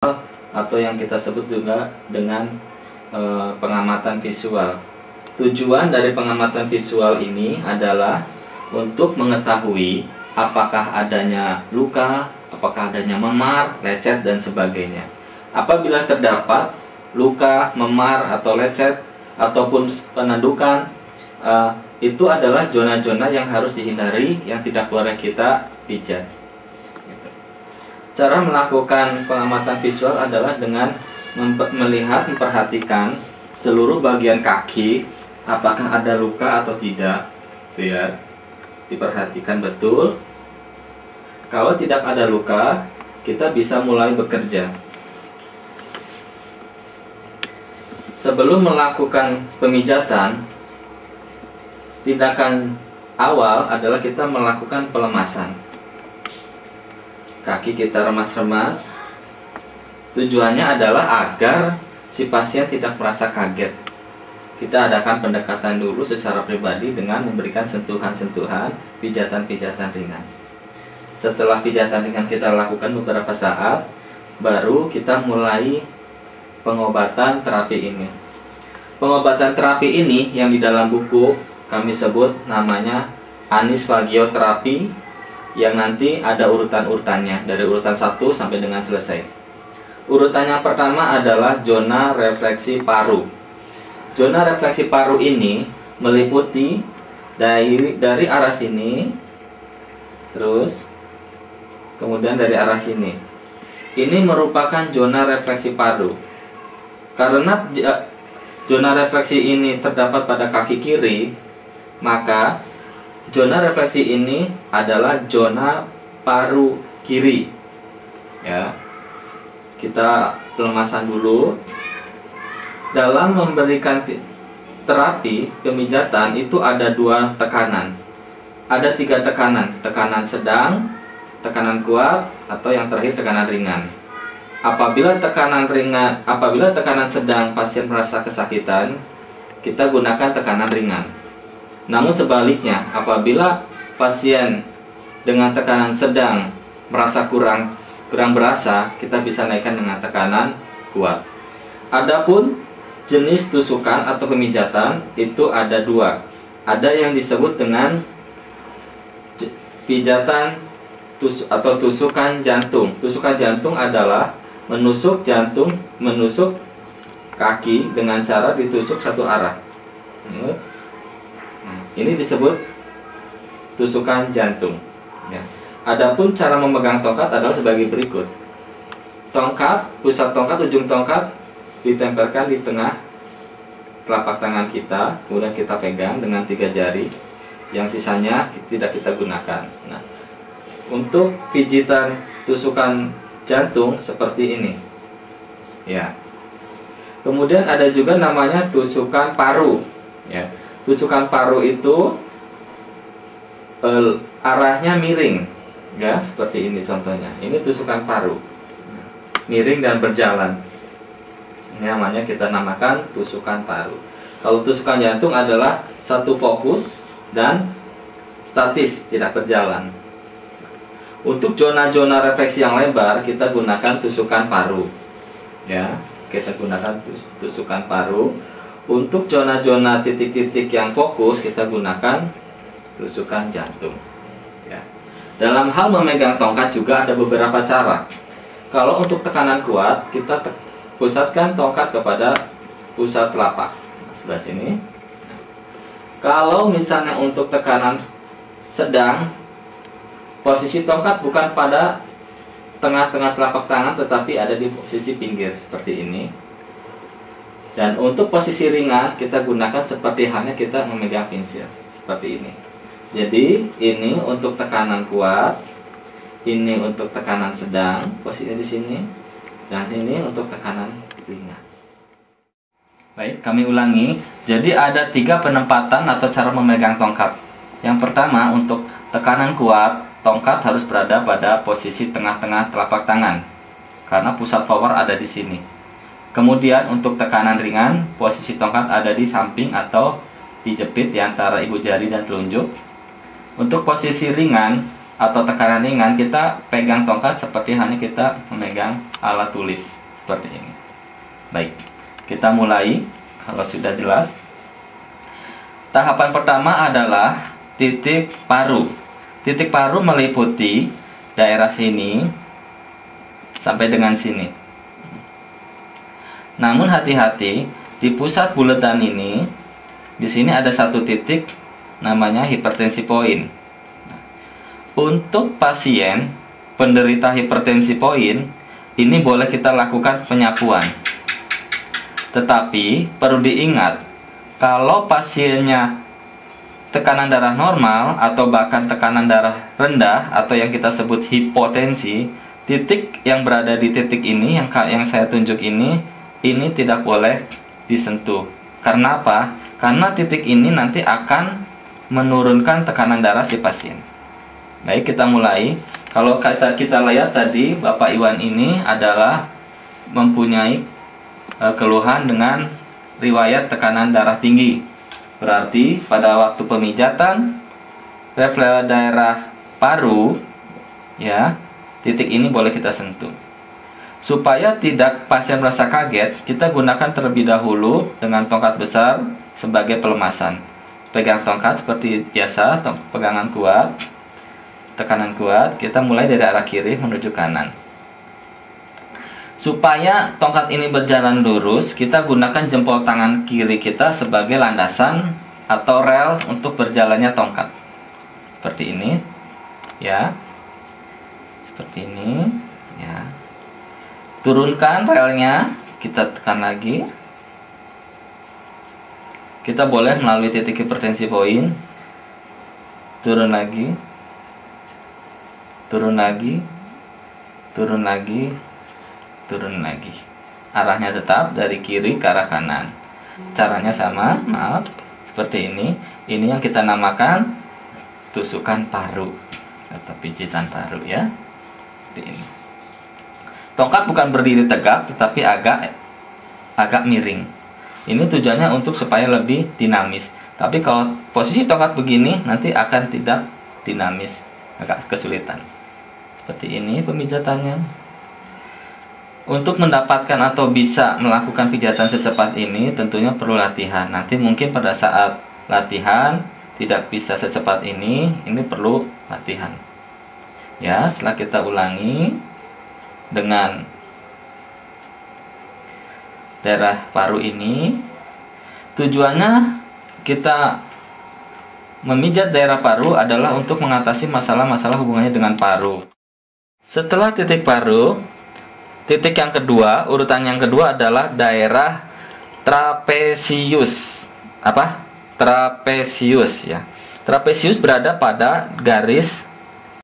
atau yang kita sebut juga dengan pengamatan visual. Tujuan dari pengamatan visual ini adalah untuk mengetahui apakah adanya luka, apakah adanya memar, lecet, dan sebagainya. Apabila terdapat luka, memar, atau lecet, ataupun penendukan, itu adalah zona-zona yang harus dihindari, yang tidak boleh kita pijat. Cara melakukan pengamatan visual adalah dengan melihat, memperhatikan seluruh bagian kaki, apakah ada luka atau tidak. Ya, diperhatikan betul. Kalau tidak ada luka, kita bisa mulai bekerja. Sebelum melakukan pemijatan, tindakan awal adalah kita melakukan pelemasan. Kaki kita remas-remas. Tujuannya adalah agar si pasien tidak merasa kaget. Kita adakan pendekatan dulu secara pribadi dengan memberikan sentuhan-sentuhan, pijatan-pijatan ringan. Setelah pijatan ringan kita lakukan beberapa saat, baru kita mulai pengobatan terapi ini. Pengobatan terapi ini yang di dalam buku kami sebut namanya anisfagioterapi, yang nanti ada urutan-urutannya dari urutan 1 sampai dengan selesai. Urutannya pertama adalah zona refleksi paru. Zona refleksi paru ini meliputi dari arah sini, terus kemudian dari arah sini. Ini merupakan zona refleksi paru. Karena zona refleksi ini terdapat pada kaki kiri, maka zona refleksi ini adalah zona paru kiri. Ya, kita pelemasan dulu. Dalam memberikan terapi pemijatan itu ada 2 tekanan. Ada 3 tekanan: tekanan sedang, tekanan kuat, atau yang terakhir tekanan ringan. Apabila tekanan sedang pasien merasa kesakitan, kita gunakan tekanan ringan. Namun sebaliknya, apabila pasien dengan tekanan sedang merasa kurang berasa, kita bisa naikkan dengan tekanan kuat. Adapun jenis tusukan atau pemijatan itu ada 2. Ada yang disebut dengan pijatan atau tusukan jantung. Tusukan jantung adalah menusuk jantung, menusuk kaki dengan cara ditusuk satu arah. Ini disebut tusukan jantung. Ya. Adapun cara memegang tongkat adalah sebagai berikut. Pusat tongkat, ujung tongkat ditempelkan di tengah telapak tangan kita, kemudian kita pegang dengan 3 jari. Yang sisanya tidak kita gunakan. Nah, untuk pijitan tusukan jantung seperti ini. Ya. Kemudian ada juga namanya tusukan paru. Ya. Tusukan paru itu arahnya miring, ya, seperti ini contohnya. Ini tusukan paru, miring dan berjalan. Ini namanya kita namakan tusukan paru. Kalau tusukan jantung adalah satu fokus dan statis, tidak berjalan. Untuk zona-zona refleksi yang lebar, kita gunakan tusukan paru. Ya, kita gunakan tusukan paru. Untuk zona-zona titik-titik yang fokus, kita gunakan tusukan jantung. Ya. Dalam hal memegang tongkat juga ada beberapa cara. Kalau untuk tekanan kuat, kita pusatkan tongkat kepada pusat telapak, sebelah sini. Kalau misalnya untuk tekanan sedang, posisi tongkat bukan pada tengah-tengah telapak tangan, tetapi ada di posisi pinggir seperti ini. Dan untuk posisi ringan, kita gunakan seperti halnya kita memegang pensil seperti ini. Jadi ini untuk tekanan kuat, ini untuk tekanan sedang, posisinya di sini, dan ini untuk tekanan ringan. Baik, kami ulangi. Jadi ada 3 penempatan atau cara memegang tongkat. Yang pertama, untuk tekanan kuat, tongkat harus berada pada posisi tengah-tengah telapak tangan, karena pusat power ada di sini. Kemudian untuk tekanan ringan, posisi tongkat ada di samping atau dijepit di antara ibu jari dan telunjuk. Untuk posisi ringan, atau tekanan ringan, kita pegang tongkat seperti hanya kita memegang alat tulis seperti ini. Baik, kita mulai. Kalau sudah jelas, tahapan pertama adalah titik paru. Titik paru meliputi daerah sini sampai dengan sini. Namun hati-hati, di pusat buletan ini, di sini ada satu titik namanya hipertensi poin. Untuk pasien penderita hipertensi poin, ini boleh kita lakukan penyapuan. Tetapi perlu diingat, kalau pasiennya tekanan darah normal atau bahkan tekanan darah rendah atau yang kita sebut hipotensi, titik yang berada di titik ini yang saya tunjuk ini tidak boleh disentuh. Karena apa? Karena titik ini nanti akan menurunkan tekanan darah si pasien. Baik, kita mulai. Kalau kita lihat tadi, Bapak Iwan ini adalah mempunyai keluhan dengan riwayat tekanan darah tinggi. Berarti pada waktu pemijatan refleks daerah paru, ya, titik ini boleh kita sentuh. Supaya tidak pasien merasa kaget, kita gunakan terlebih dahulu dengan tongkat besar sebagai pelemasan. Pegang tongkat seperti biasa, pegangan kuat, tekanan kuat. Kita mulai dari arah kiri menuju kanan. Supaya tongkat ini berjalan lurus, kita gunakan jempol tangan kiri kita sebagai landasan atau rel untuk berjalannya tongkat. Seperti ini, ya. Seperti ini, ya. Turunkan relnya, kita tekan lagi. Kita boleh melalui titik hipertensi poin. Turun lagi. Turun lagi. Turun lagi. Turun lagi. Arahnya tetap dari kiri ke arah kanan. Caranya sama, maaf, seperti ini. Ini yang kita namakan tusukan paru atau pijitan paru, ya. Seperti ini. Tongkat bukan berdiri tegak, tetapi agak miring. Ini tujuannya untuk supaya lebih dinamis. Tapi kalau posisi tongkat begini, nanti akan tidak dinamis, agak kesulitan. Seperti ini pemijatannya. Untuk mendapatkan atau bisa melakukan pijatan secepat ini, tentunya perlu latihan. Nanti mungkin pada saat latihan tidak bisa secepat ini perlu latihan. Ya, setelah kita ulangi dengan daerah paru ini, tujuannya kita memijat daerah paru adalah untuk mengatasi masalah-masalah hubungannya dengan paru. Setelah titik paru, titik yang kedua, urutan yang kedua adalah daerah trapesius. Apa? Trapesius, ya. Trapesius berada pada garis